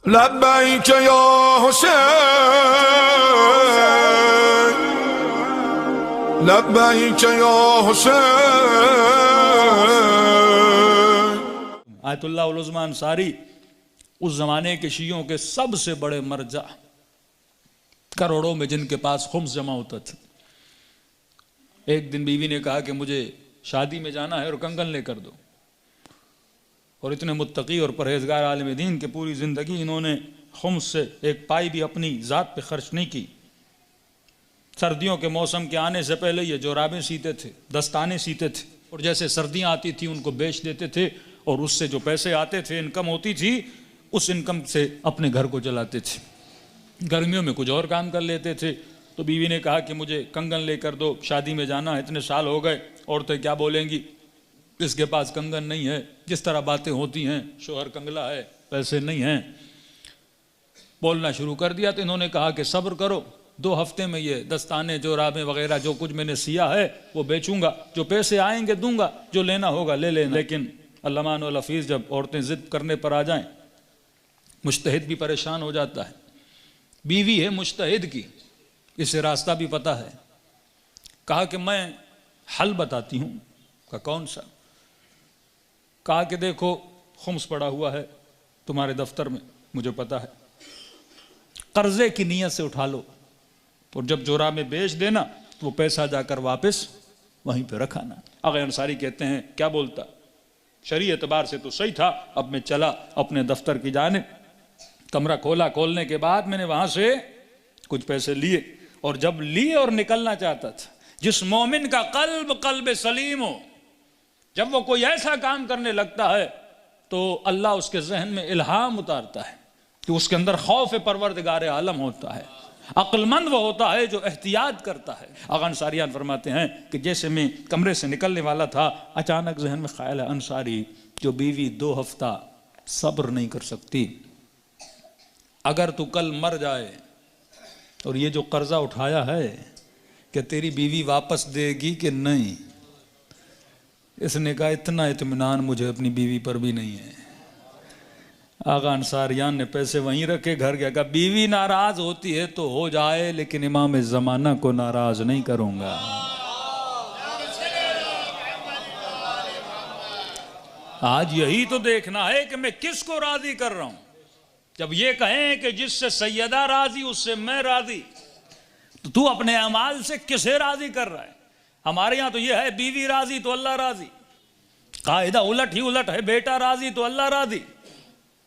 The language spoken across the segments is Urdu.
لبیک یا حسین لبیک یا حسین۔ آیت اللہ العظمی انصاری اس زمانے کے شیعوں کے سب سے بڑے مرجع، کروڑوں میں جن کے پاس خمس جمع ہوتا تھا۔ ایک دن بیوی نے کہا کہ مجھے شادی میں جانا ہے اور کنگن لے کر دو، اور اتنے متقی اور پرہیزگار عالم دین کہ پوری زندگی انہوں نے خمس سے ایک پائی بھی اپنی ذات پہ خرچ نہیں کی۔ سردیوں کے موسم کے آنے سے پہلے یہ جورابیں سیتے تھے، دستانے سیتے تھے، اور جیسے سردیاں آتی تھیں ان کو بیچ دیتے تھے، اور اس سے جو پیسے آتے تھے، انکم ہوتی تھی، اس انکم سے اپنے گھر کو چلاتے تھے۔ گرمیوں میں کچھ اور کام کر لیتے تھے۔ تو بیوی نے کہا کہ مجھے کنگن لے کر دو، شادی میں جانا ہے، اتنے سال ہو گئے، عورتیں کیا بولیں گی، اس کے پاس کنگن نہیں ہے، جس طرح باتیں ہوتی ہیں، شوہر کنگلا ہے، پیسے نہیں ہیں۔ بولنا شروع کر دیا تو انہوں نے کہا کہ صبر کرو، 2 ہفتے میں یہ دستانے جورابیں وغیرہ جو کچھ میں نے سیا ہے وہ بیچوں گا، جو پیسے آئیں گے دوں گا، جو لینا ہوگا لے لینا۔ لیکن علمان والحفیظ جب عورتیں ضد کرنے پر آ جائیں، مجتہد بھی پریشان ہو جاتا ہے۔ بیوی ہے مجتہد کی، اسے راستہ بھی پتہ ہے۔ کہا کہ میں حل بتاتی ہوں۔ کہا کون سا؟ کہا کہ دیکھو خمس پڑا ہوا ہے تمہارے دفتر میں، مجھے پتہ ہے، قرضے کی نیت سے اٹھا لو، اور جب جورا میں بیچ دینا تو وہ پیسہ جا کر واپس وہیں پہ رکھانا۔ آغا انصاری کہتے ہیں کیا بولتا، شرعی اعتبار سے تو صحیح تھا۔ اب میں چلا اپنے دفتر کی جانب، کمرہ کھولا، کھولنے کے بعد میں نے وہاں سے کچھ پیسے لیے، اور جب لیے اور نکلنا چاہتا تھا، جس مومن کا قلب سلیم ہو، جب وہ کوئی ایسا کام کرنے لگتا ہے تو اللہ اس کے ذہن میں الہام اتارتا ہے کہ اس کے اندر خوف پروردگار عالم ہوتا ہے۔ عقل مند وہ ہوتا ہے جو احتیاط کرتا ہے۔ آغا انصاریان فرماتے ہیں کہ جیسے میں کمرے سے نکلنے والا تھا، اچانک ذہن میں خیال ہے انصاری جو بیوی 2 ہفتہ صبر نہیں کر سکتی، اگر تو کل مر جائے اور یہ جو قرضہ اٹھایا ہے کہ تیری بیوی واپس دے گی کہ نہیں؟ اس نے کہا اتنا اطمینان مجھے اپنی بیوی پر بھی نہیں ہے۔ آغا انصاریان نے پیسے وہیں رکھے، گھر گیا، کہا بیوی ناراض ہوتی ہے تو ہو جائے، لیکن امام زمانہ کو ناراض نہیں کروں گا۔ آج یہی تو دیکھنا ہے کہ میں کس کو راضی کر رہا ہوں۔ جب یہ کہیں کہ جس سے سیدہ راضی اس سے میں راضی، تو اپنے اعمال سے کسے راضی کر رہا ہے؟ ہمارے یہاں تو یہ ہے بیوی راضی تو اللہ راضی، قاعدہ الٹ ہی الٹ ہے، بیٹا راضی تو اللہ راضی۔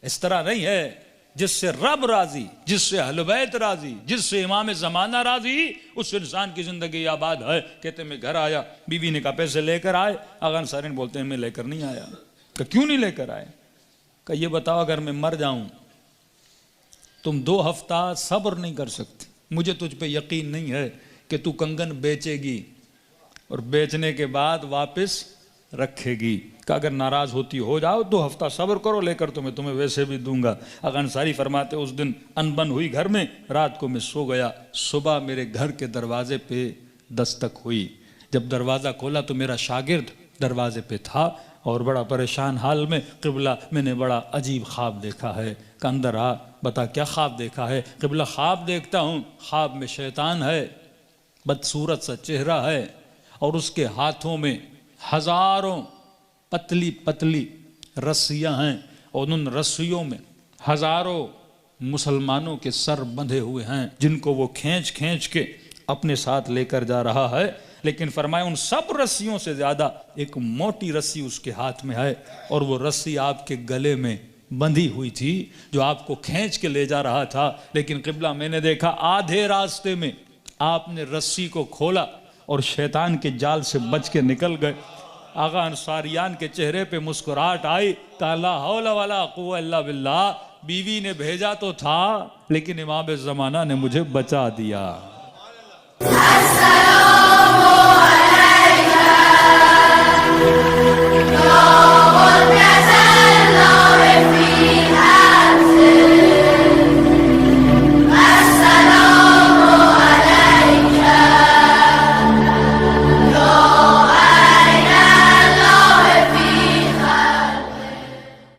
اس طرح نہیں ہے، جس سے رب راضی، جس سے اہل بیت راضی، جس سے امام زمانہ راضی، اس انسان کی زندگی آباد ہے۔ کہتے میں گھر آیا، بیوی نے کہا پیسے لے کر آئے؟ آغا انصاری بولتے ہیں میں لے کر نہیں آیا۔ کہ کیوں نہیں لے کر آئے؟ کہ یہ بتاؤ اگر میں مر جاؤں، تم 2 ہفتہ صبر نہیں کر سکتے، مجھے تجھ پہ یقین نہیں ہے کہ تو کنگن بیچے گی اور بیچنے کے بعد واپس رکھے گی، کہ اگر ناراض ہوتی ہو جاؤ 2 ہفتہ صبر کرو، لے کر تو میں تمہیں ویسے بھی دوں گا۔ آغا انصاری فرماتے اس دن انبن ہوئی گھر میں، رات کو میں سو گیا، صبح میرے گھر کے دروازے پہ دستک ہوئی، جب دروازہ کھولا تو میرا شاگرد دروازے پہ تھا اور بڑا پریشان حال میں، قبلہ میں نے بڑا عجیب خواب دیکھا ہے، کہ اندر آ بتا کیا خواب دیکھا ہے؟ قبلہ خواب دیکھتا ہوں، خواب میں شیطان ہے، بدصورت سا چہرہ ہے، اور اس کے ہاتھوں میں ہزاروں پتلی پتلی رسیاں ہیں، اور ان رسیوں میں ہزاروں مسلمانوں کے سر بندھے ہوئے ہیں، جن کو وہ کھینچ کھینچ کے اپنے ساتھ لے کر جا رہا ہے۔ لیکن فرمایا ان سب رسیوں سے زیادہ ایک موٹی رسی اس کے ہاتھ میں ہے، اور وہ رسی آپ کے گلے میں بندھی ہوئی تھی، جو آپ کو کھینچ کے لے جا رہا تھا۔ لیکن قبلہ میں نے دیکھا آدھے راستے میں آپ نے رسی کو کھولا اور شیطان کے جال سے بچ کے نکل گئے۔ آغا انصاریان کے چہرے پہ مسکراہٹ آئی، کہا لا حول ولا قوة الا باللہ، بیوی نے بھیجا تو تھا لیکن امام زمانہ نے مجھے بچا دیا۔